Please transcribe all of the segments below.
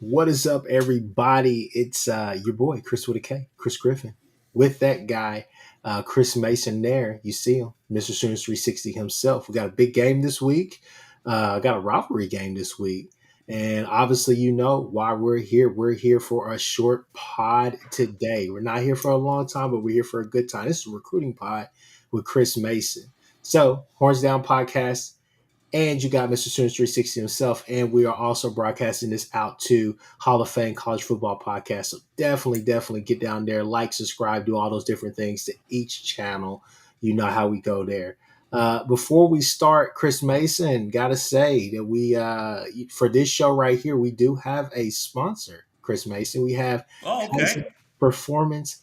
What is up, everybody? It's your boy, Chris with a K, Chris Griffin. With that guy, Chris Mason there. You see him, Mr. Sooners 360 himself. We got a big game this week. Got a rivalry game this week. And obviously, you know why we're here. We're here for a short pod today. We're not here for a long time, but we're here for a good time. This is a recruiting pod with Chris Mason. So, Horns Down Podcast, and you got Mr. Sooners 360 himself. And we are also broadcasting this out to Hall of Fame College Football Podcast. So definitely get down there, like, subscribe, do all those different things to each channel. You know how we go there. Before we start, Chris Mason, gotta say that we for this show right here, we do have a sponsor, Chris Mason. We have Oh, Kaizen okay. Performance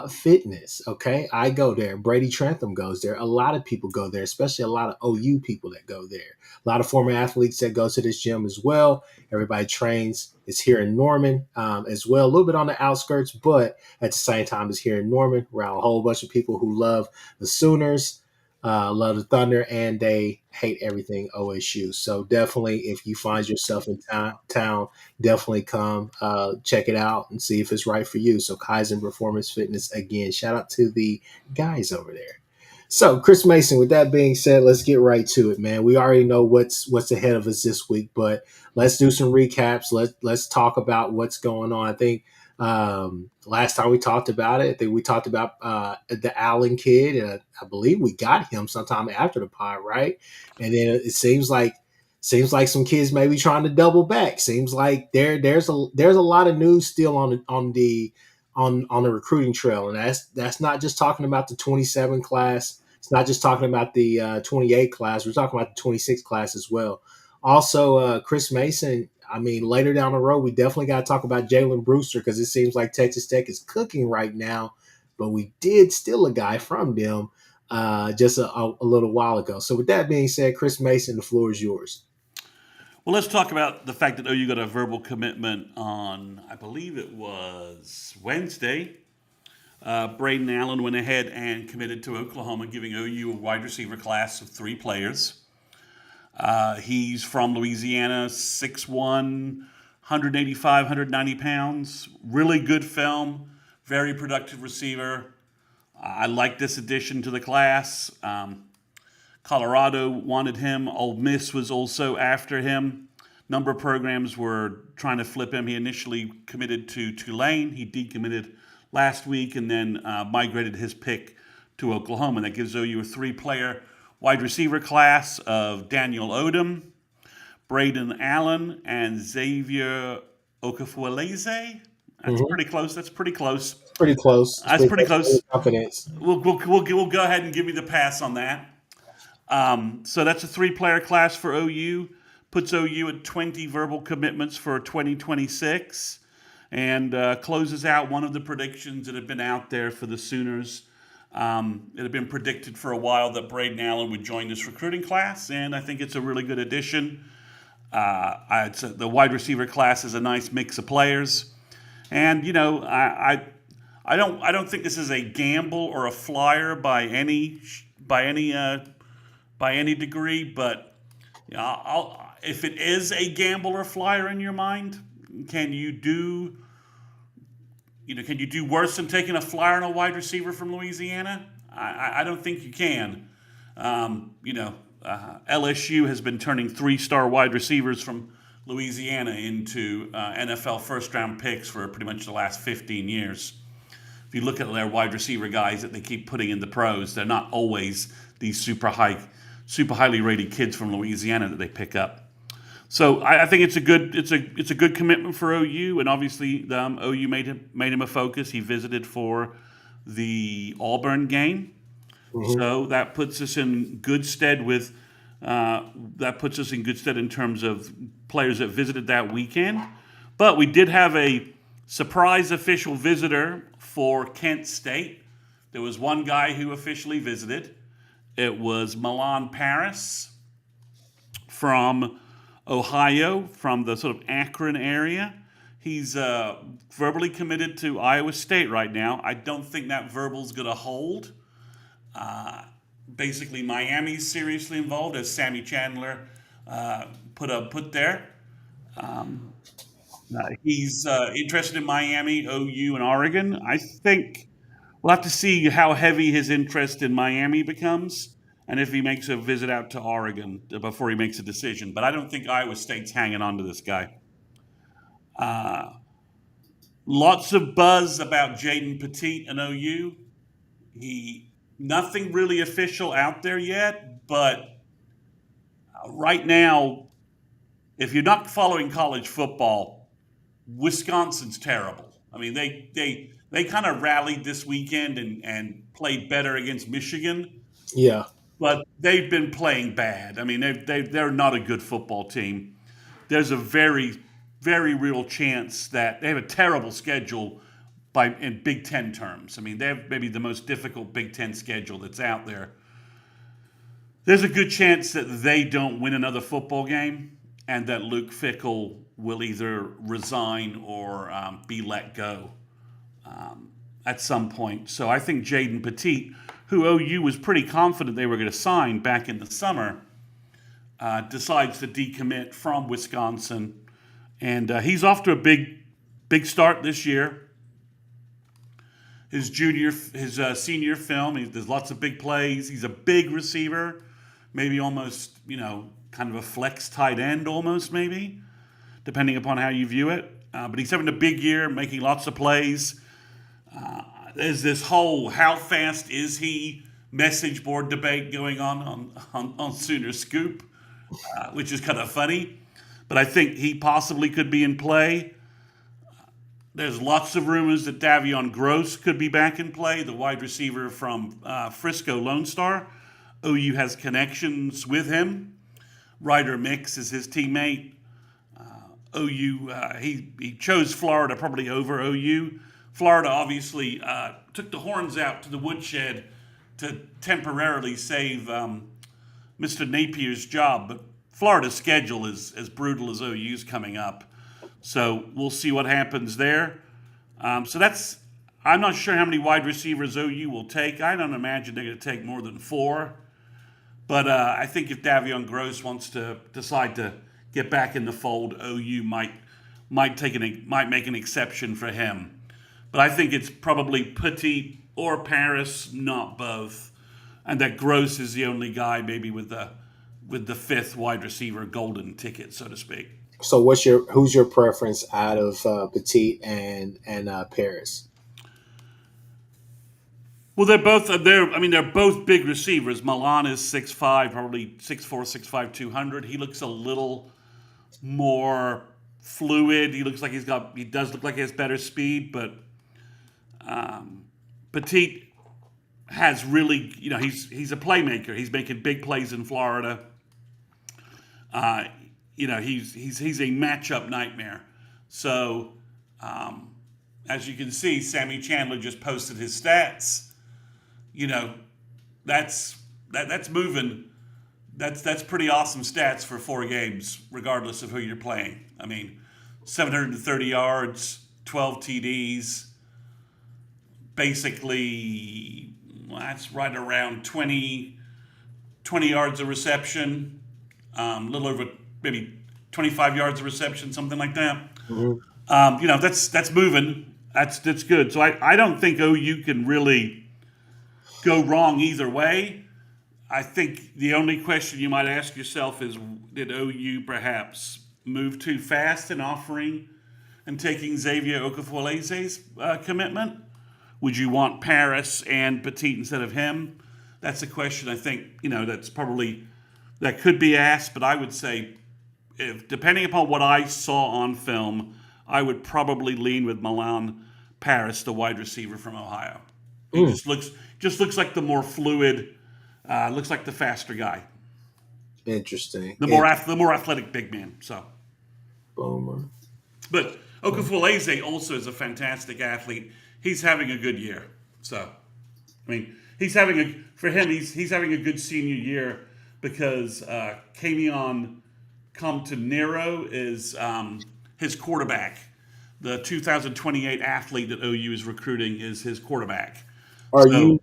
Fitness. Okay, I go there. Brady Trantham goes there. A lot of people go there, especially a lot of OU people that go there. A lot of former athletes that go to this gym as well. Everybody trains. It's here in Norman as well, a little bit on the outskirts, but at the same time, it's here in Norman. Around a whole bunch of people who love the Sooners, love the Thunder, and they hate everything OSU. So definitely, if you find yourself in town, definitely come check it out and see if it's right for you. So Kaizen Performance Fitness, again, shout out to the guys over there. So, Chris Mason, with that being said, let's get right to it, man. We already know what's ahead of us this week, but let's do some recaps. Let's talk about what's going on. I think last time we talked about it, I think we talked about the Allen kid, and I believe we got him sometime after the pod, right? And then it seems like some kids may be trying to double back. Seems like there's a lot of news still on the recruiting trail, and that's not just talking about the 27 class. It's not just talking about the 28 class. We're talking about the 26 class as well. Also, Chris Mason. I mean, later down the road, we definitely got to talk about Jalen Brewster because it seems like Texas Tech is cooking right now. But we did steal a guy from them just a little while ago. So, with that being said, Chris Mason, the floor is yours. Well, let's talk about the fact that OU got a verbal commitment on, I believe it was Wednesday. Braden Allen went ahead and committed to Oklahoma, giving OU a wide receiver class of three players. He's from Louisiana, 6'1", 185, 190 pounds. Really good film, very productive receiver. I like this addition to the class. Colorado wanted him. Ole Miss was also after him. Number of programs were trying to flip him. He initially committed to Tulane. He decommitted last week and then migrated his pick to Oklahoma. That gives OU a three-player wide receiver class of Daniel Odom, Braden Allen, and Xavier Okafueleze. That's Mm-hmm. pretty close. That's pretty close. It's pretty close. It's That's pretty pretty close to close. confidence. We'll go ahead and give me the pass on that. So that's a three-player class for OU. Puts OU at 20 verbal commitments for 2026 and closes out one of the predictions that have been out there for the Sooners. It had been predicted for a while that Braden Allen would join this recruiting class, and I think it's a really good addition. The wide receiver class is a nice mix of players, and I don't think this is a gamble or a flyer by any degree, but if it is a gamble or flyer in your mind, can you do can you do worse than taking a flyer on a wide receiver from Louisiana? I don't think you can. LSU has been turning three-star wide receivers from Louisiana into NFL first-round picks for pretty much the last 15 years. If you look at their wide receiver guys that they keep putting in the pros, they're not always these super highly rated kids from Louisiana that they pick up. So I think it's a good commitment for OU, and obviously OU made him a focus. He visited for the Auburn game, Mm-hmm. so that puts us in good stead in terms of players that visited that weekend. But we did have a surprise official visitor for Kent State. There was one guy who officially visited. It was Milan Paris from Ohio, from the sort of Akron area. He's verbally committed to Iowa State right now. I don't think that verbal's going to hold. Basically, Miami's seriously involved, as Sammy Chandler put there. He's interested in Miami, OU, and Oregon. I think we'll have to see how heavy his interest in Miami becomes and if he makes a visit out to Oregon before he makes a decision. But I don't think Iowa State's hanging on to this guy. Uh, Lots of buzz about Jaden Petit and OU. He Nothing really official out there yet, but right now, if you're not following college football, Wisconsin's terrible. I mean, they kind of rallied this weekend and played better against Michigan, Yeah. but they've been playing bad. I mean, they're not a good football team. There's a very real chance that they have a terrible schedule in Big Ten terms. I mean, they have maybe the most difficult Big Ten schedule that's out there. There's a good chance that they don't win another football game and that Luke Fickell will either resign or be let go at some point. So I think Jaden Petit, who OU was pretty confident they were going to sign back in the summer, decides to decommit from Wisconsin. And he's off to a big start this year. His senior film, there's lots of big plays. He's a big receiver, maybe almost, kind of a flex tight end almost, maybe, depending upon how you view it. But he's having a big year, making lots of plays. There's this whole "how fast is he" message board debate going on Sooner Scoop, which is kind of funny. But I think he possibly could be in play. There's lots of rumors that Davion Gross could be back in play, the wide receiver from Frisco Lone Star. OU has connections with him. Ryder Mix is his teammate. OU, he chose Florida probably over OU. Florida obviously took the horns out to the woodshed to temporarily save Mr. Napier's job, but Florida's schedule is as brutal as OU's coming up. So we'll see what happens there. I'm not sure how many wide receivers OU will take. I don't imagine they're going to take more than 4. But I think if Davion Gross wants to decide to get back in the fold, OU might make an exception for him. But I think it's probably Petit or Paris, not both, and that Gross is the only guy maybe with the 5th wide receiver golden ticket, so to speak. So who's your preference out of Petit and Paris? Well, they're both big receivers. Milan is 6'5", probably 6'4", 6'5", 200. He looks a little more fluid. He does look like he has better speed, but Petit has really, he's a playmaker. He's making big plays in Florida. He's a matchup nightmare. So, as you can see, Sammy Chandler just posted his stats. That's moving. That's pretty awesome stats for 4 games, regardless of who you're playing. I mean, 730 yards, 12 TDs, basically that's right around 20 yards of reception, a little over maybe 25 yards of reception, something like that. Mm-hmm. That's moving. That's good. So I don't think OU can really go wrong either way. I think the only question you might ask yourself is, did OU perhaps move too fast in offering and taking Xavier Okafor-Eze's commitment? Would you want Paris and Petit instead of him? That's a question I think, that could be asked, but I would say, depending upon what I saw on film, I would probably lean with Milan Paris, the wide receiver from Ohio. He just looks like the more fluid, looks like the faster guy, Interesting. the more athletic big man. So, Boomer. but Okafor also is a fantastic athlete. He's having a good year. So, I mean, he's having a good senior year because Camion Comptonero is his quarterback. The 2028 athlete that OU is recruiting is his quarterback. Are you?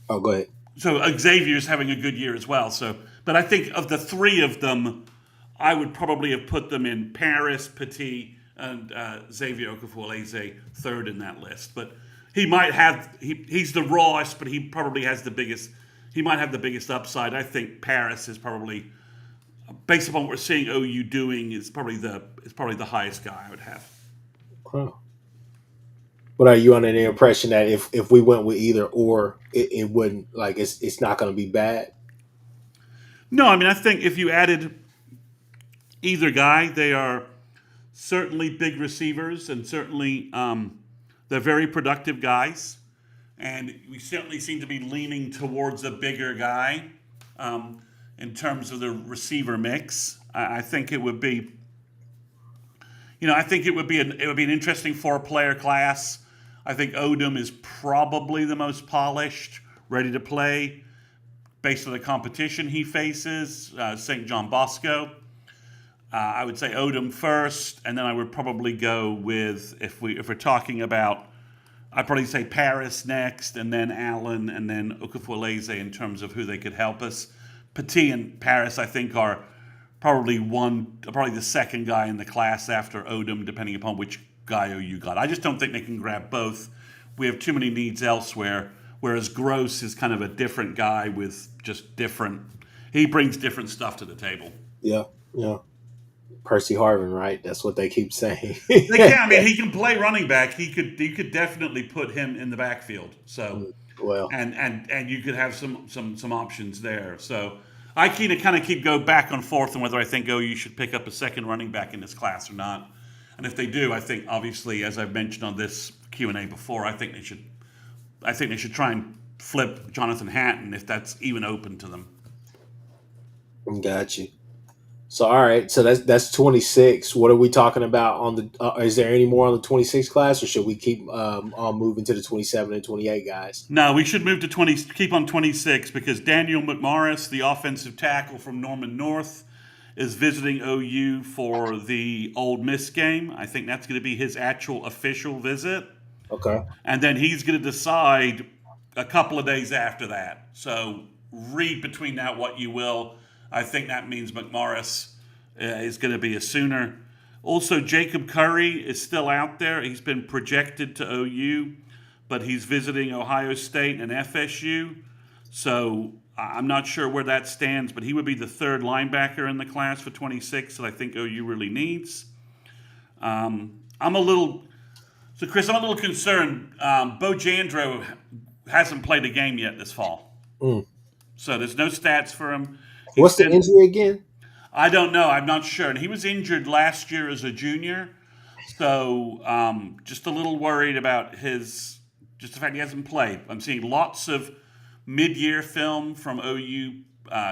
Oh, go ahead. So Xavier's having a good year as well. So, but I think of the 3 of them, I would probably have put them in Paris, Petit, and Xavier Okafor third in that list. But he might have he's the rawest, but he probably has the biggest. He might have the biggest upside. I think Paris is probably, based upon what we're seeing OU doing, is probably the highest guy I would have. Huh. But are you under the impression that if we went with either or, it wouldn't like it's not going to be bad? No, I mean I think if you added either guy, they are certainly big receivers and certainly they're very productive guys. And we certainly seem to be leaning towards a bigger guy in terms of the receiver mix. I think it would be, I think it would be an interesting four-player class. I think Odom is probably the most polished, ready to play based on the competition he faces. St. John Bosco. I would say Odom first, and then I would probably go with if we're talking about, I'd probably say Paris next, and then Allen, and then Okafor in terms of who they could help us. Petit and Paris, I think, are probably the second guy in the class after Odom, depending upon which guy you got. I just don't think they can grab both. We have too many needs elsewhere. Whereas Gross is kind of a different guy with just different. He brings different stuff to the table. Yeah, yeah. Percy Harvin, right? That's what they keep saying. They can. I mean, he can play running back. You could definitely put him in the backfield. So, Well, and you could have some options there. So, I kind of keep go back and forth on whether I think you should pick up a second running back in this class or not. And if they do, I think obviously, as I've mentioned on this Q&A before, I think they should try and flip Jonathan Hatton if that's even open to them. got you. So all right, so that's 26. What are we talking about on the? Is there any more on the 26 class, or should we keep on moving to the 27 and 28 guys? No, we should move to 20. Keep on 26 because Daniel McMorris, the offensive tackle from Norman North, is visiting OU for the Ole Miss game. I think that's going to be his actual official visit. Okay. And then he's going to decide a couple of days after that. So read between that what you will. I think that means McMorris is going to be a Sooner. Also, Jacob Curry is still out there. He's been projected to OU, but he's visiting Ohio State and FSU. So I'm not sure where that stands, but he would be the third linebacker in the class for 26 that I think OU really needs. Chris, I'm a little concerned. Bo Jandro hasn't played a game yet this fall. So there's no stats for him. What's the injury again? I don't know. I'm not sure. And he was injured last year as a junior. So just a little worried about just the fact he hasn't played. I'm seeing lots of mid-year film from OU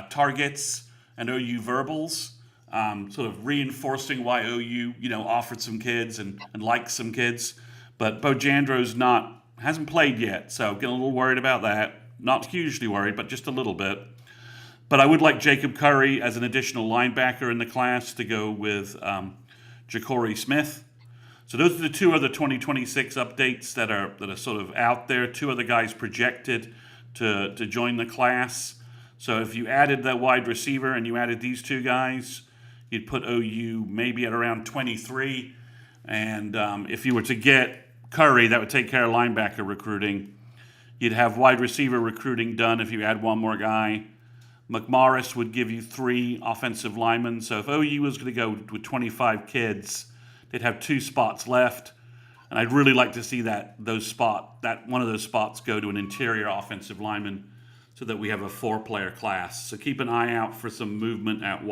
targets and OU verbals, sort of reinforcing why OU, offered some kids and likes some kids. But Bo Jandro's hasn't played yet. So getting a little worried about that. Not hugely worried, but just a little bit. But I would like Jacob Curry as an additional linebacker in the class to go with Ja'Cory Smith. So those are the two other 2026 updates that are sort of out there. Two other guys projected to join the class. So if you added that wide receiver and you added these two guys, you'd put OU maybe at around 23. And if you were to get Curry, that would take care of linebacker recruiting. You'd have wide receiver recruiting done if you add one more guy. McMorris would give you 3 offensive linemen. So if OU was going to go with 25 kids, they'd have 2 spots left. And I'd really like to see that one of those spots go to an interior offensive lineman so that we have a 4-player class. So keep an eye out for some movement at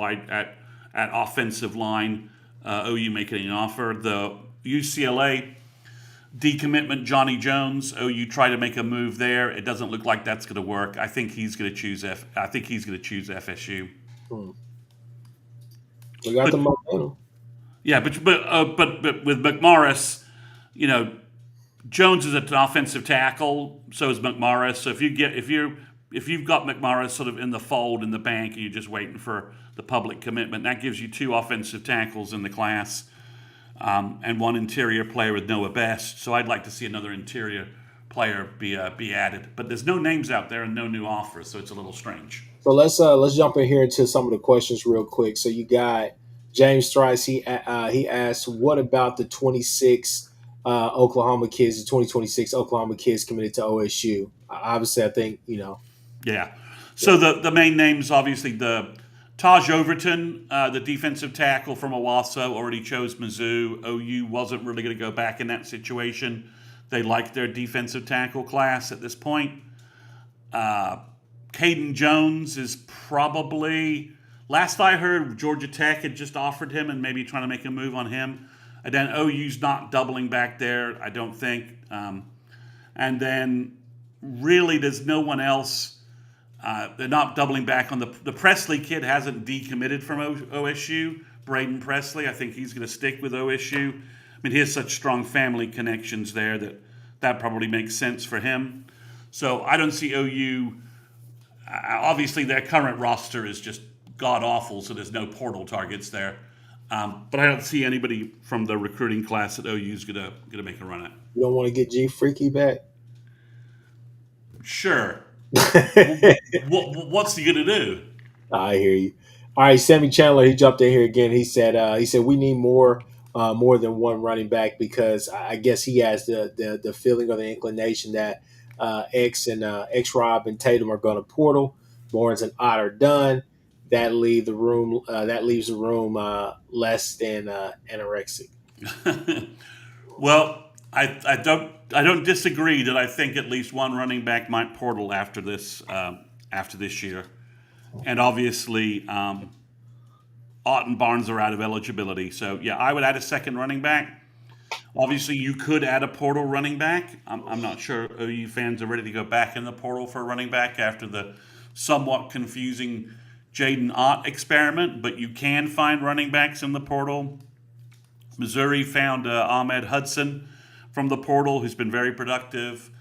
offensive line. OU making an offer. The UCLA decommitment Johnny Jones. OU try to make a move there. It doesn't look like that's going to work. I think he's going to choose FSU. We got the momentum. Yeah, but with McMorris, Jones is an offensive tackle. So is McMorris. So if you've got McMorris sort of in the fold in the bank and you're just waiting for the public commitment, that gives you 2 offensive tackles in the class. And 1 interior player with Noah Best. So I'd like to see another interior player be added. But there's no names out there and no new offers, so it's a little strange. So let's jump in here into some of the questions real quick. So you got James Strice, he asked, what about the 26 Oklahoma kids, the 2026 Oklahoma kids committed to OSU? Obviously, I think Yeah. yeah, So the main names, obviously, the Taj Overton, the defensive tackle from Owasso, already chose Mizzou. OU wasn't really going to go back in that situation. They liked their defensive tackle class at this point. Caden Jones is probably, last I heard, Georgia Tech had just offered him and maybe trying to make a move on him. And then OU's not doubling back there, I don't think. And then really, there's no one else. They're not doubling back on the Presley kid hasn't decommitted from OSU. Braden Presley, I think he's going to stick with OSU. I mean, he has such strong family connections there that that probably makes sense for him. So I don't see OU. Obviously, their current roster is just god awful, so there's no portal targets there. But I don't see anybody from the recruiting class that OU is gonna make a run at. you don't want to get G Freaky back. Sure. What's he gonna do? I hear you. All right, Sammy Chandler, he jumped in here again. He said we need more than one running back because I guess he has the feeling or the inclination that X Rob and Tatum are going to portal. Lawrence and Ott are done. That leaves the room less than anorexic. Well, I don't disagree that I think at least one running back might portal after this year, and obviously Ott and Barnes are out of eligibility. So yeah, I would add a second running back. Obviously, you could add a portal running back. I'm not sure OU fans are ready to go back in the portal for a running back after the somewhat confusing Jaden Ott experiment, but you can find running backs in the portal. Missouri found Ahmed Hudson from the portal, who's been very productive.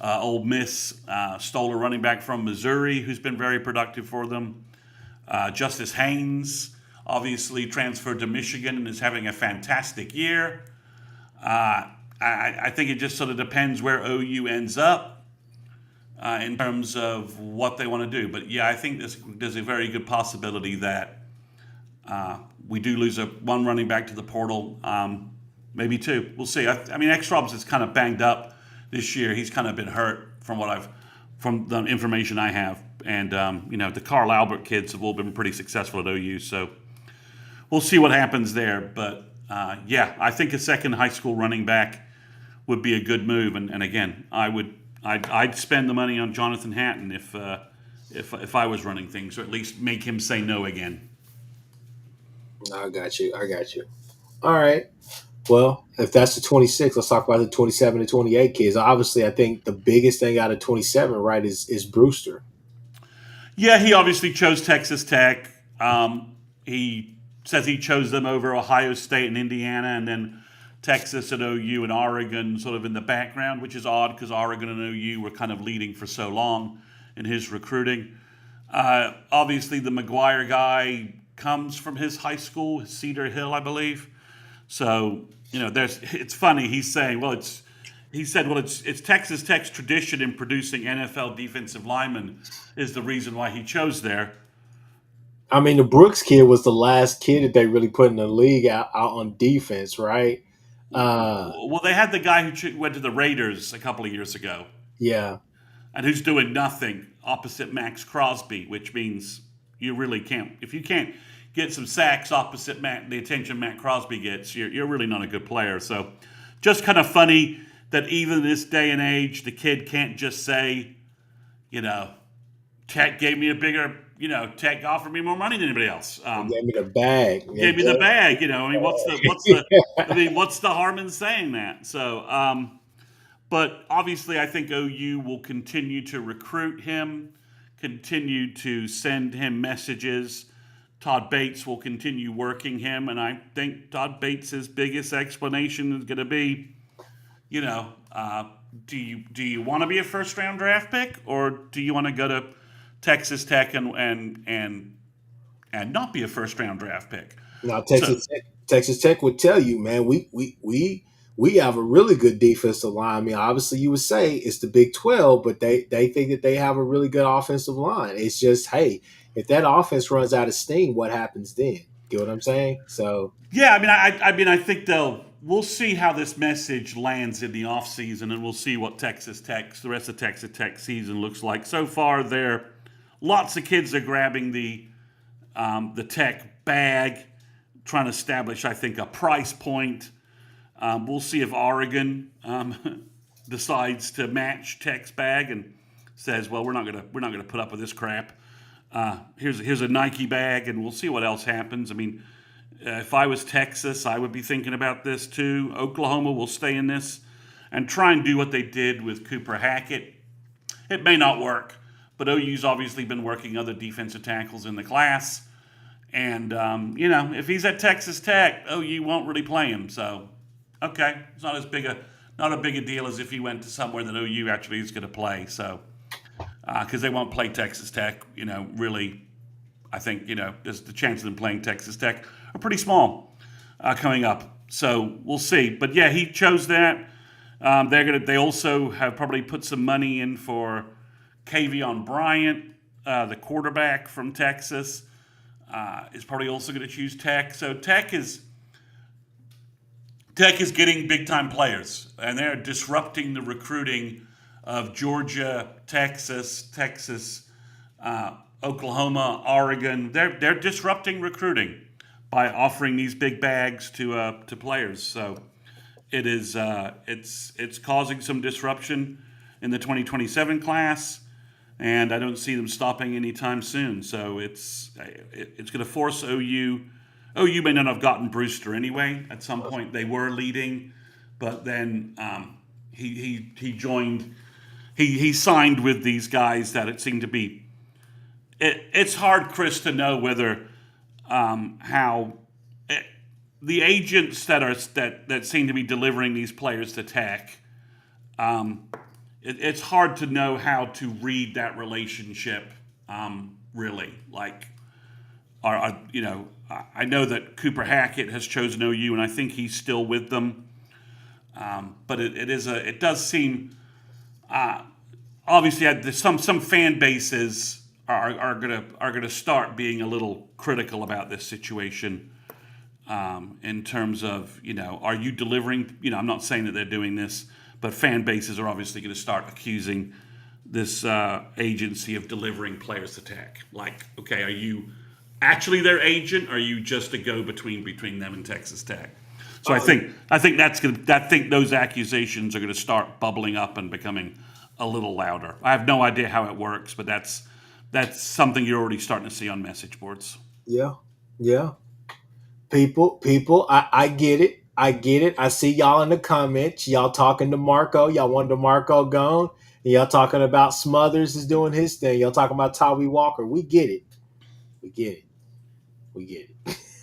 Ole Miss stole a running back from Missouri, who's been very productive for them. Justice Haynes obviously transferred to Michigan and is having a fantastic year. I think it just sort of depends where OU ends up in terms of what they want to do. But yeah, I think there's a very good possibility that we do lose one running back to the portal, maybe two. We'll see. I mean, X Robs is kind of banged up this year. He's kind of been hurt from the information I have. And the Carl Albert kids have all been pretty successful at OU. So we'll see what happens there. But yeah, I think a second high school running back would be a good move. And again, I'd spend the money on Jonathan Hatton if I was running things, or at least make him say no again. I got you. I got you. All right. Well, if that's the 26, let's talk about the 27 and 28 kids. Obviously, I think the biggest thing out of 27, right, is Brewster. Yeah, he obviously chose Texas Tech. He says he chose them over Ohio State and Indiana, and then Texas and OU and Oregon sort of in the background, which is odd because Oregon and OU were kind of leading for so long in his recruiting. Obviously, the McGuire guy comes from his high school, Cedar Hill, I believe. So it's funny. He's saying, it's Texas Tech's tradition in producing NFL defensive linemen is the reason why he chose there. I mean, the Brooks kid was the last kid that they really put in the league out on defense, right? Well, they had the guy who went to the Raiders a couple of years ago, Yeah. and who's doing nothing opposite Max Crosby, which means you really can't. If you can't get some sacks opposite the attention Matt Crosby gets, you're really not a good player. So, just kind of funny that even in this day and age, the kid can't just say, Tech gave me a bigger, Tech offered me more money than anybody else. Gave me the bag. Gave me the bag. I mean, what's the harm in saying that? So, but obviously, I think OU will continue to recruit him, continue to send him messages. Todd Bates will continue working him, and I think Todd Bates' biggest explanation is going to be, do you want to be a first round draft pick, or do you want to go to Texas Tech and not be a first round draft pick? Now, Texas Tech would tell you, man, we have a really good defensive line. I mean, obviously, you would say it's the Big 12, but they think that they have a really good offensive line. It's just, hey, if that offense runs out of steam, what happens then? Get what I'm saying? So Yeah, I mean, I think we'll see how this message lands in the offseason, and we'll see what the rest of Texas Tech season looks like. So far, lots of kids are grabbing the Tech bag, trying to establish, I think, a price point. We'll see if Oregon decides to match Tech's bag and says, "Well, we're not gonna put up with this crap. Here's a Nike bag, and we'll see what else happens." I mean, if I was Texas, I would be thinking about this too. Oklahoma will stay in this and try and do what they did with Cooper Hackett. It may not work, but OU's obviously been working other defensive tackles in the class. And, if he's at Texas Tech, OU won't really play him. So, okay, it's not a big a deal as if he went to somewhere that OU actually is going to play. So, because they won't play Texas Tech, really, I think, there's the chances of them playing Texas Tech are pretty small coming up. So we'll see. But yeah, he chose that. They also have probably put some money in for Kavion Bryant, the quarterback from Texas, is probably also going to choose Tech. So Tech is getting big time players, and they're disrupting the recruiting of Georgia, Texas, Oklahoma, Oregon. They're disrupting recruiting by offering these big bags to players. So it is it's causing some disruption in the 2027 class, and I don't see them stopping anytime soon. So it's going to force OU. OU may not have gotten Brewster anyway. At some point, they were leading, but then he joined. He signed with these guys that it seemed to be. It's hard, Chris, to know whether how the agents that seem to be delivering these players to Tech. It's hard to know how to read that relationship. Really, like, I know that Cooper Hackett has chosen OU, and I think he's still with them. But it does seem obviously some fan bases are gonna start being a little critical about this situation in terms of are you delivering? I'm not saying that they're doing this, but fan bases are obviously going to start accusing this agency of delivering players to Tech. Like, okay, are you actually their agent? Or are you just a go-between between them and Texas Tech? So I think those accusations are going to start bubbling up and becoming a little louder. I have no idea how it works, but that's something you're already starting to see on message boards. yeah, yeah. People, I get it. I get it. I see y'all in the comments. Y'all talking to Marco. Y'all want DeMarco gone. And y'all talking about Smothers is doing his thing. Y'all talking about Tawee Walker. We get it. We get it. We get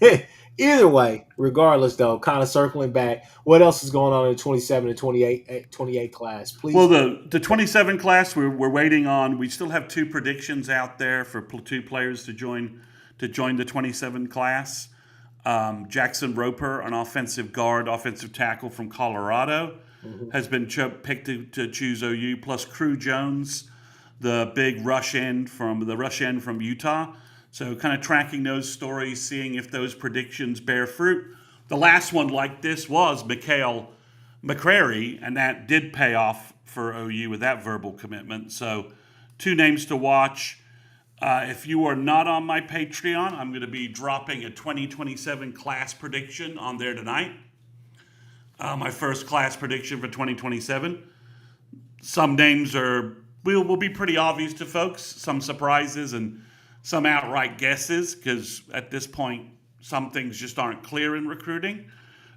it. Either way, regardless, though, kind of circling back, what else is going on in the 27 and 28 class? Please. Well, the 27 class, we're waiting on. We still have two predictions out there for two players to join the 27 class. Jackson Roper, an offensive tackle from Colorado, has been picked to choose OU, plus Crew Jones, the big rush end from Utah. So kind of tracking those stories, seeing if those predictions bear fruit. The last one like this was Mikhail McCrary, and that did pay off for OU with that verbal commitment. So two names to watch. If you are not on my Patreon, I'm going to be dropping a 2027 class prediction on there tonight. My first class prediction for 2027. Some names will be pretty obvious to folks. Some surprises and some outright guesses, because at this point, some things just aren't clear in recruiting.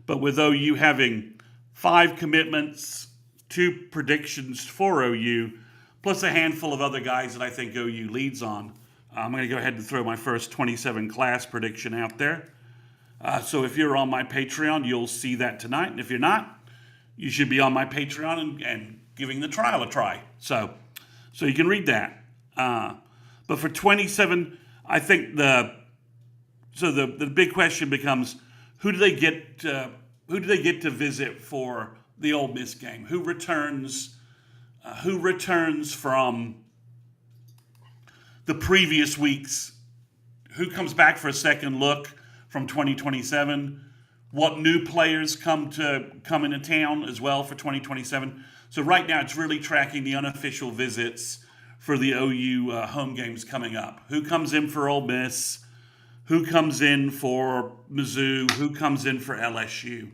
But with OU having 5 commitments, 2 predictions for OU, plus a handful of other guys that I think OU leads on, I'm going to go ahead and throw my first 27 class prediction out there. So if you're on my Patreon, you'll see that tonight. And if you're not, you should be on my Patreon and giving the trial a try. So you can read that. But for 27, I think the big question becomes, who do they get to visit for the Ole Miss game? Who returns from the previous weeks? Who comes back for a second look from 2027, what new players come into town as well for 2027. So right now it's really tracking the unofficial visits for the OU home games coming up. Who comes in for Ole Miss? Who comes in for Mizzou? Who comes in for LSU?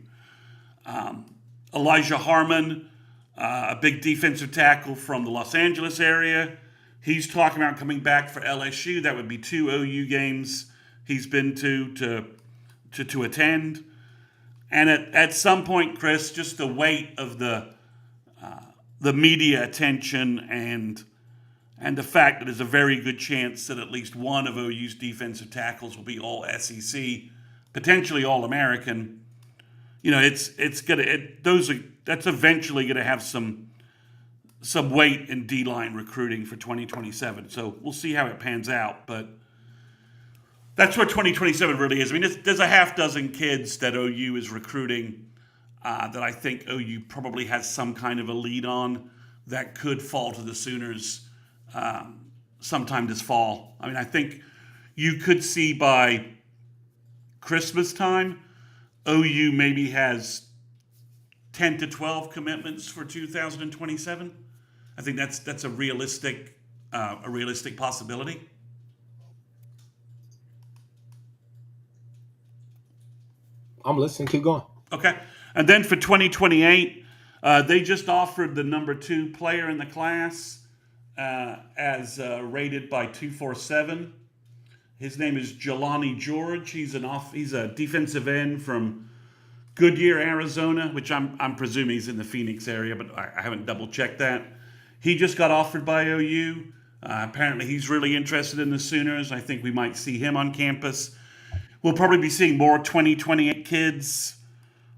Elijah Harmon, a big defensive tackle from the Los Angeles area. He's talking about coming back for LSU. That would be 2 OU games he's been to attend. And at some point, Chris, just the weight of the media attention and the fact that there's a very good chance that at least one of OU's defensive tackles will be all SEC, potentially all American. You know, that's eventually gonna have some weight in D-line recruiting for 2027. So we'll see how it pans out, but that's what 2027 really is. I mean, there's a half dozen kids that OU is recruiting that I think OU probably has some kind of a lead on that could fall to the Sooners sometime this fall. I mean, I think you could see by Christmas time, OU maybe has 10 to 12 commitments for 2027. I think that's a realistic possibility. I'm listening. Keep going. Okay. And then for 2028, they just offered the number 2 player in the class as rated by 247. His name is Jelani George. He's a defensive end from Goodyear, Arizona, which I'm presuming he's in the Phoenix area, but I haven't double checked that. He just got offered by OU. Apparently, he's really interested in the Sooners. I think we might see him on campus. We'll probably be seeing more 2028 kids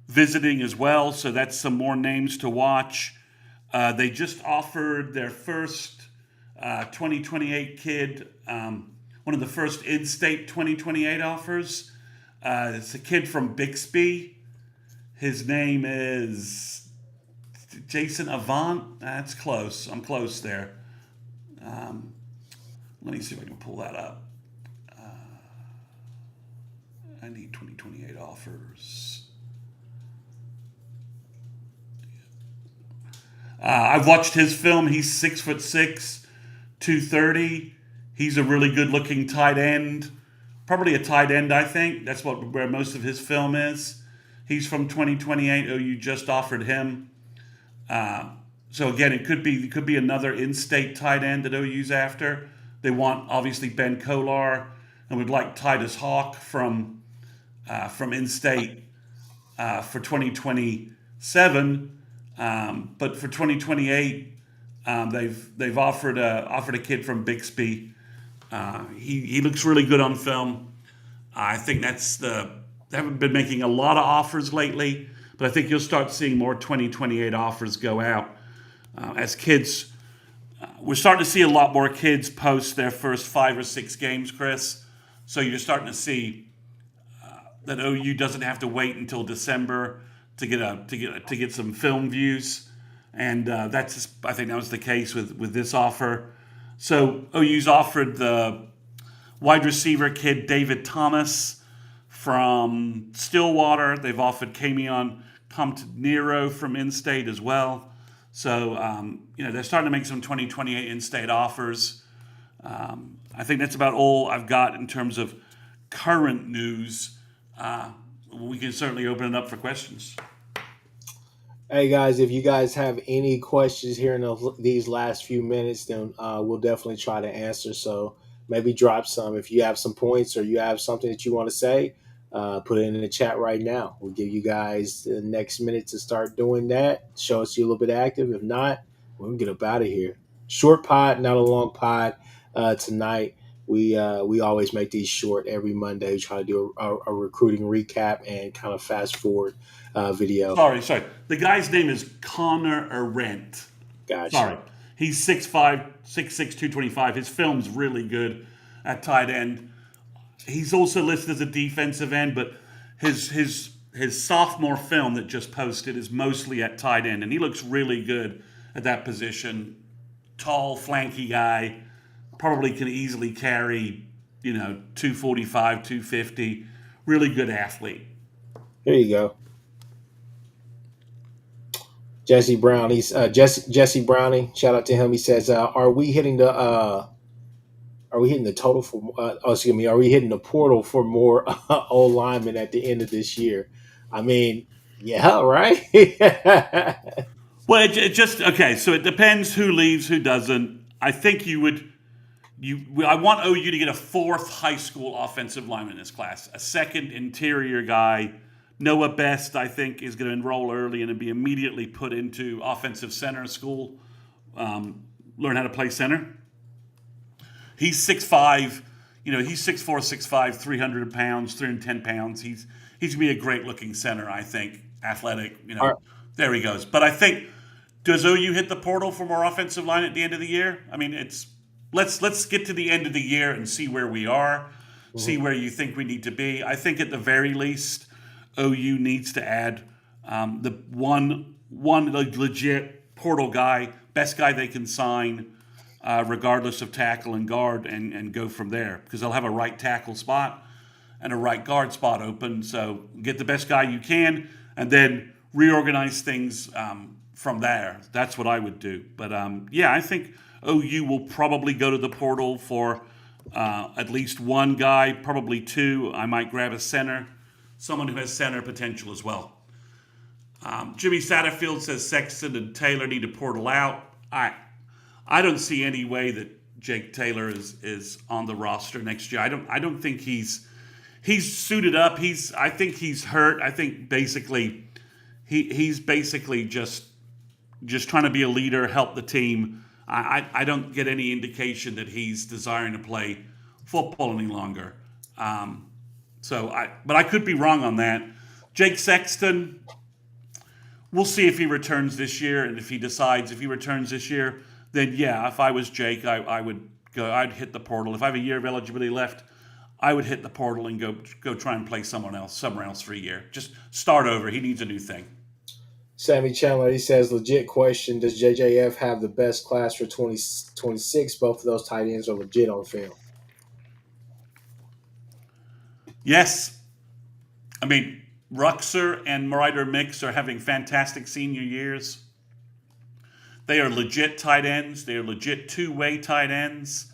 visiting as well, so that's some more names to watch. They just offered their first 2028 kid, one of the first in-state 2028 offers. It's a kid from Bixby. His name is Jason Avant. That's close. I'm close there. Let me see if I can pull that up. I need 2028 offers. I've watched his film. He's 6'6", 230. He's a really good-looking tight end. Probably a tight end, I think. That's where most of his film is. He's from 2028. OU just offered him. So again, it could be another in-state tight end that OU's after. They want obviously Ben Kolar and would like Titus Hawk from in-state for 2027. But for 2028, they've offered a kid from Bixby. He looks really good on film. I think they haven't been making a lot of offers lately, but I think you'll start seeing more 2028 offers go out as kids. We're starting to see a lot more kids post their first 5 or 6 games, Chris. So you're starting to see that OU doesn't have to wait until December to get some film views, and I think that was the case with this offer. So OU's offered the wide receiver kid David Thomas from Stillwater. They've offered Camion Comptonero from in-state as well. So they're starting to make some 2028 in-state offers. I think that's about all I've got in terms of current news. We can certainly open it up for questions. Hey guys, if you guys have any questions here in these last few minutes, then we'll definitely try to answer. So maybe drop some. If you have some points or you have something that you want to say, put it in the chat right now. We'll give you guys the next minute to start doing that. Show us you're a little bit active. If not, we'll get up out of here. Short pod, not a long pod tonight. We always make these short every Monday. We try to do a recruiting recap and kind of fast forward video. Sorry. The guy's name is Connor Arendt. Gotcha. Sorry. He's 6'5", 6'6", 225. His film's really good at tight end. He's also listed as a defensive end, but his sophomore film that just posted is mostly at tight end, and he looks really good at that position. Tall, flanky guy. Probably can easily carry, 245, 250. really good athlete. Here you go. Jesse Brown. He's Jesse Browning. Shout out to him. He says, are we hitting the total for? Excuse me. Are we hitting the portal for more O linemen at the end of this year? I mean, yeah, right. Well, it just okay. So it depends who leaves, who doesn't. I think you would. I want OU to get a fourth high school offensive lineman in this class, a second interior guy. Noah Best, I think, is going to enroll early and be immediately put into offensive center school, learn how to play center. He's 6'5", he's 6'4", 6'5", 300 pounds, 310 pounds. He's going to be a great looking center, I think, athletic. Are, There he goes. But I think, does OU hit the portal for more offensive line at the end of the year? I mean, let's get to the end of the year and see where we are, see where you think we need to be. I think at the very least, OU needs to add the one legit portal guy, best guy they can sign, regardless of tackle and guard, and go from there, because they'll have a right tackle spot and a right guard spot open. So get the best guy you can, and then reorganize things from there. That's what I would do. But I think OU will probably go to the portal for at least one guy, probably two. I might grab a center, someone who has center potential as well. Jimmy Satterfield says Sexton and Taylor need to portal out. I don't see any way that Jake Taylor is on the roster next year. I don't think he's suited up. I think he's hurt. I think basically he's basically just trying to be a leader, help the team. I don't get any indication that he's desiring to play football any longer. But I could be wrong on that. Jake Sexton, we'll see if he returns this year, and if he returns this year, then yeah, if I was Jake, I would go. I'd hit the portal. If I have a year of eligibility left, I would hit the portal and go try and play somewhere else for a year. Just start over. He needs a new thing. Sammy Chandler, he says, legit question: does JJF have the best class for 2026? Both of those tight ends are legit on film. Yes. I mean, Ruxer and Ryder Mix are having fantastic senior years. They are legit tight ends. They are legit two-way tight ends.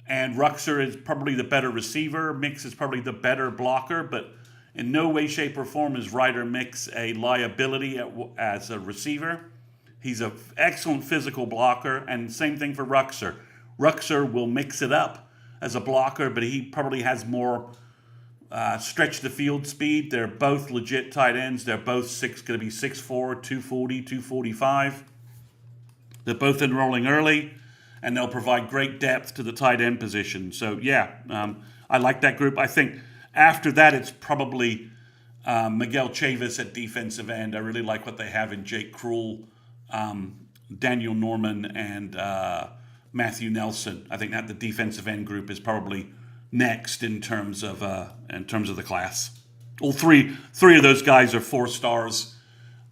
And Ruxer is probably the better receiver. Mix is probably the better blocker. But in no way, shape, or form is Ryder Mix a liability as a receiver. He's an excellent physical blocker. And same thing for Ruxer. Ruxer will mix it up as a blocker, but he probably has more stretch the field speed. They're both legit tight ends. They're both going to be 6'4", 240, 245. They're both enrolling early, and they'll provide great depth to the tight end position. So, I like that group. I think after that, it's probably Miguel Chavis at defensive end. I really like what they have in Jake Krull, Daniel Norman, and Matthew Nelson. I think that the defensive end group is probably next in terms of the class. All three of those guys are 4 stars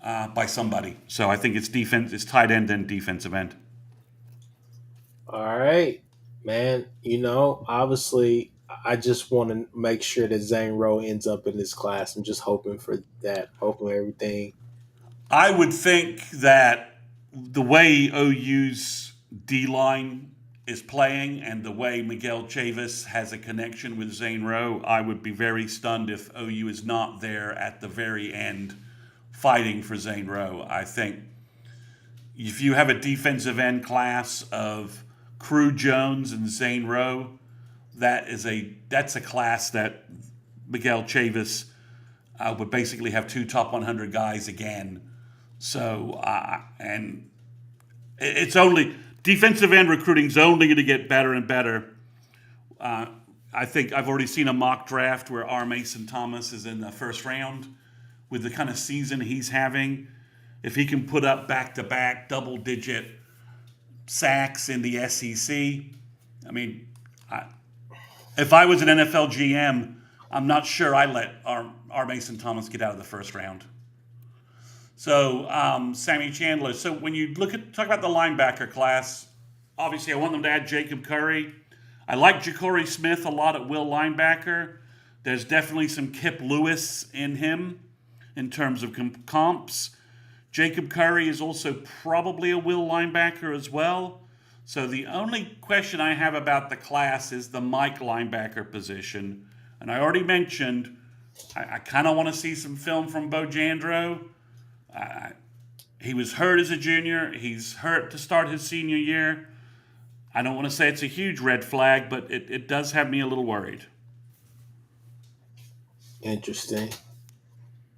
by somebody. So I think it's tight end and defensive end. All right, man. Obviously, I just want to make sure that Zane Rowe ends up in this class. I'm just hoping for that, hoping everything. I would think that the way OU's D-line is playing and the way Miguel Chavis has a connection with Zane Rowe, I would be very stunned if OU is not there at the very end fighting for Zane Rowe. I think if you have a defensive end class of Crew Jones and Zane Rowe, that's a class that Miguel Chavis would basically have 2 top 100 guys again. So, and it's only defensive end recruiting is only going to get better and better. I think I've already seen a mock draft where R. Mason Thomas is in the first round. With the kind of season he's having, if he can put up back-to-back double-digit sacks in the SEC, I mean, if I was an NFL GM, I'm not sure I let R. Mason Thomas get out of the first round. So, Sammy Chandler. So when you talk about the linebacker class, obviously I want them to add Jacob Curry. I like Ja'Cory Smith a lot at will linebacker, There's definitely some Kip Lewis in him in terms of comps. Jacob Curry is also probably a will linebacker as well. So the only question I have about the class is the Mike linebacker position. And I already mentioned I kind of want to see some film from Bojandro. He was hurt as a junior. He's hurt to start his senior year. I don't want to say it's a huge red flag, but it does have me a little worried. Interesting.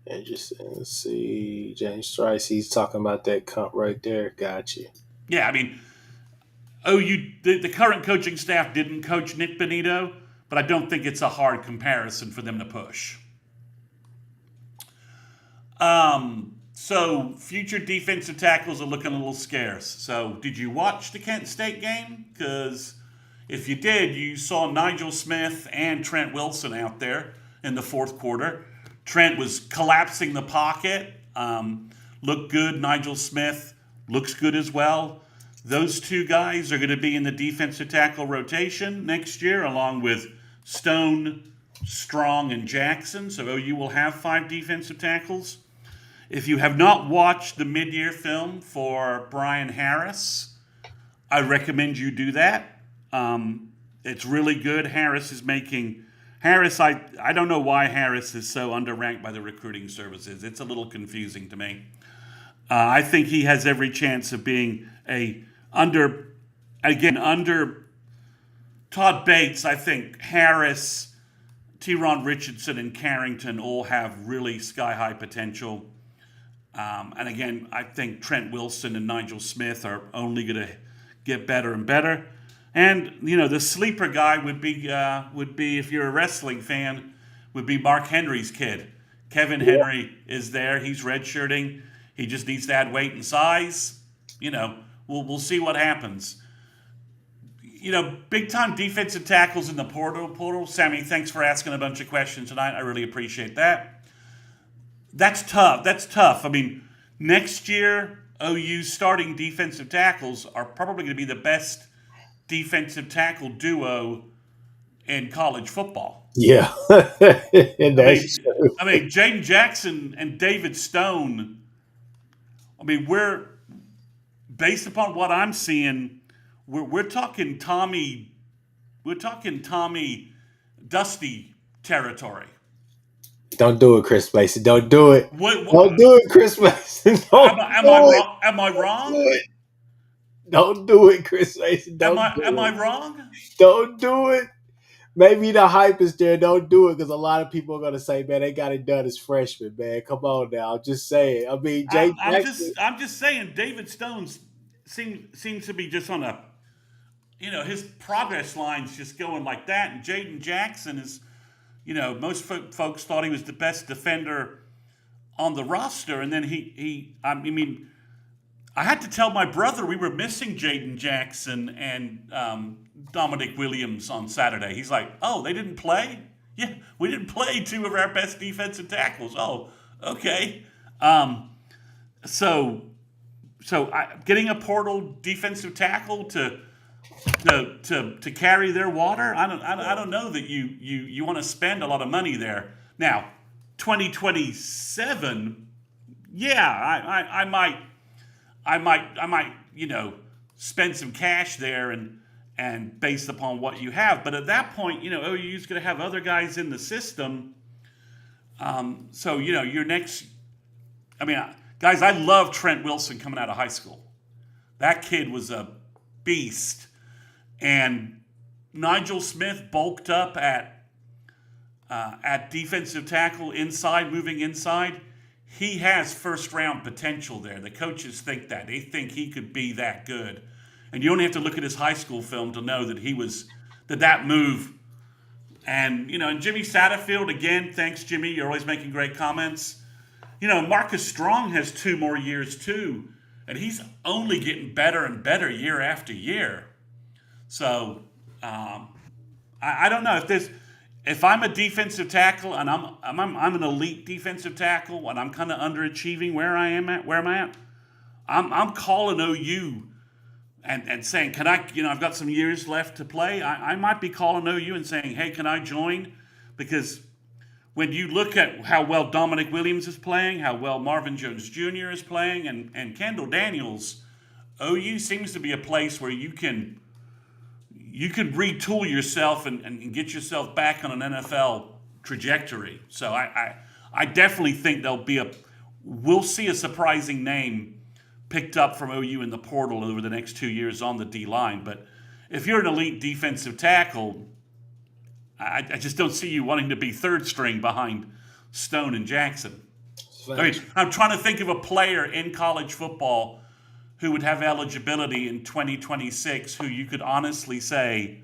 Let's see. James Trice, he's talking about that comp right there. Gotcha. Yeah, I mean, the current coaching staff didn't coach Nick Benito, but I don't think it's a hard comparison for them to push. So future defensive tackles are looking a little scarce. So did you watch the Kent State game? Because if you did, you saw Nigel Smith and Trent Wilson out there in the fourth quarter. Trent was collapsing the pocket, looked good. Nigel Smith looks good as well. Those two guys are going to be in the defensive tackle rotation next year, along with Stone, Strong, and Jackson. So OU will have 5 defensive tackles. If you have not watched the mid-year film for Brian Harris, I recommend you do that. It's really good. I don't know why Harris is so underranked by the recruiting services. It's a little confusing to me. I think he has every chance of being under Todd Bates. I think Harris, Tyron Richardson, and Carrington all have really sky-high potential. And again, I think Trent Wilson and Nigel Smith are only going to get better and better. And the sleeper guy would be if you're a wrestling fan, would be Mark Henry's kid. Kevin Henry is there. He's redshirting. He just needs to add weight and size. We'll see what happens. Big time defensive tackles in the portal. Sammy, thanks for asking a bunch of questions tonight. I really appreciate that. That's tough. I mean, next year, OU's starting defensive tackles are probably going to be the best defensive tackle duo in college football. Yeah. Jaden Jackson and David Stone, we're, based upon what I'm seeing, we're talking Tommy Dusty territory. Don't do it, Chris Mason. Don't do it. Don't do it, Chris Mason. Am I wrong? Don't do it, Chris Mason. Am I wrong? Don't do it. Maybe the hype is there. Don't do it because a lot of people are going to say, man, they got it done as freshmen, man. Come on now. I'm just saying. I'm just saying David Stone's seems to be just on a, his progress line's just going like that. And Jaden Jackson is, most folks thought he was the best defender on the roster. And then I had to tell my brother we were missing Jaden Jackson and Dominic Williams on Saturday. He's like, oh, they didn't play? Yeah, we didn't play 2 of our best defensive tackles. Oh, okay. So getting a portal defensive tackle to carry their water, I don't know that you want to spend a lot of money there. Now, 2027, yeah, I might spend some cash there and based upon what you have. But at that point, OU's going to have other guys in the system. So your next, guys, I love Trent Wilson coming out of high school. That kid was a beast. And Nigel Smith bulked up at defensive tackle inside, moving inside. He has first-round potential there. The coaches think that. They think he could be that good. And you only have to look at his high school film to know that he was that move. And, and Jimmy Satterfield, again, thanks, Jimmy. You're always making great comments. Marcus Strong has 2 more years, too. And he's only getting better and better year after year. So, I don't know if I'm a defensive tackle and I'm an elite defensive tackle and I'm kind of underachieving where am I at? I'm calling OU and saying, can I, I've got some years left to play. I might be calling OU and saying, hey, can I join? Because when you look at how well Dominic Williams is playing, how well Marvin Jones Jr. is playing, and Kendall Daniels, OU seems to be a place where you can retool yourself and get yourself back on an NFL trajectory. So I definitely think we'll see a surprising name picked up from OU in the portal over the next 2 years on the D line. But if you're an elite defensive tackle, I just don't see you wanting to be third string behind Stone and Jackson. I mean, I'm trying to think of a player in college football who would have eligibility in 2026 who you could honestly say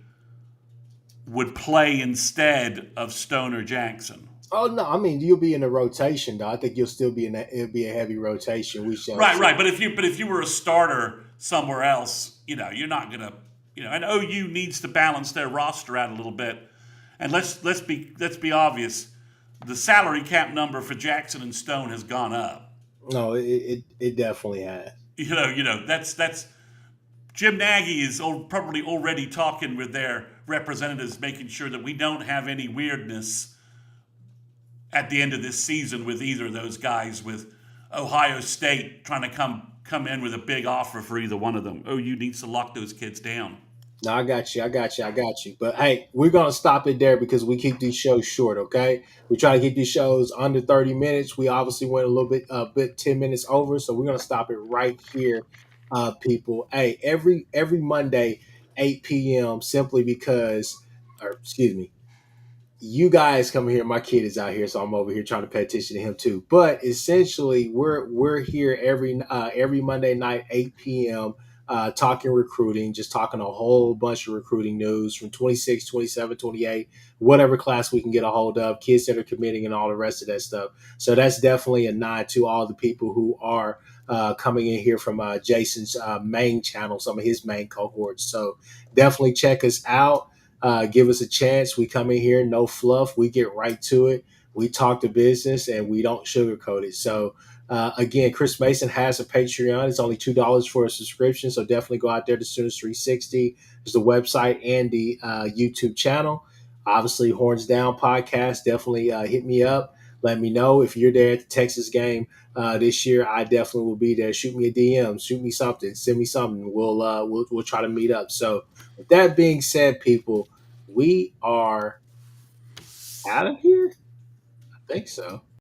would play instead of Stone or Jackson. Oh no, I mean you'll be in a rotation though. I think you'll still be in that. It'll be a heavy rotation. We shall Right, see. right. But if you were a starter somewhere else, you're not gonna, and OU needs to balance their roster out a little bit. And let's be obvious, the salary cap number for Jackson and Stone has gone up. No, it definitely has. That's Jim Nagy is probably already talking with their representatives, making sure that we don't have any weirdness at the end of this season with either of those guys. With Ohio State trying to come in with a big offer for either one of them, OU needs to lock those kids down. No, I got you. I got you. I got you. But hey, we're gonna stop it there because we keep these shows short. Okay, we try to keep these shows under 30 minutes. We obviously went a bit 10 minutes over, so we're gonna stop it right here, people. Hey, every Monday, 8 p.m. Simply because, or excuse me, you guys come here. My kid is out here, so I'm over here trying to pay attention to him too. But essentially, we're here every Monday night, 8 p.m. Talking recruiting, just talking a whole bunch of recruiting news from 26, 27, 28, whatever class we can get a hold of, kids that are committing, and all the rest of that stuff. So that's definitely a nod to all the people who are coming in here from Jason's main channel, some of his main cohorts. So definitely check us out. Give us a chance. We come in here, no fluff. We get right to it. We talk to business and we don't sugarcoat it. So, again, Chris Mason has a Patreon. It's only $2 for a subscription. So definitely go out there to Students 360. There's the website and the YouTube channel. Obviously, Horns Down podcast. Definitely hit me up. Let me know if you're there at the Texas game this year. I definitely will be there. Shoot me a DM. Shoot me something. Send me something. We'll try to meet up. So, with that being said, people, we are out of here. I think so.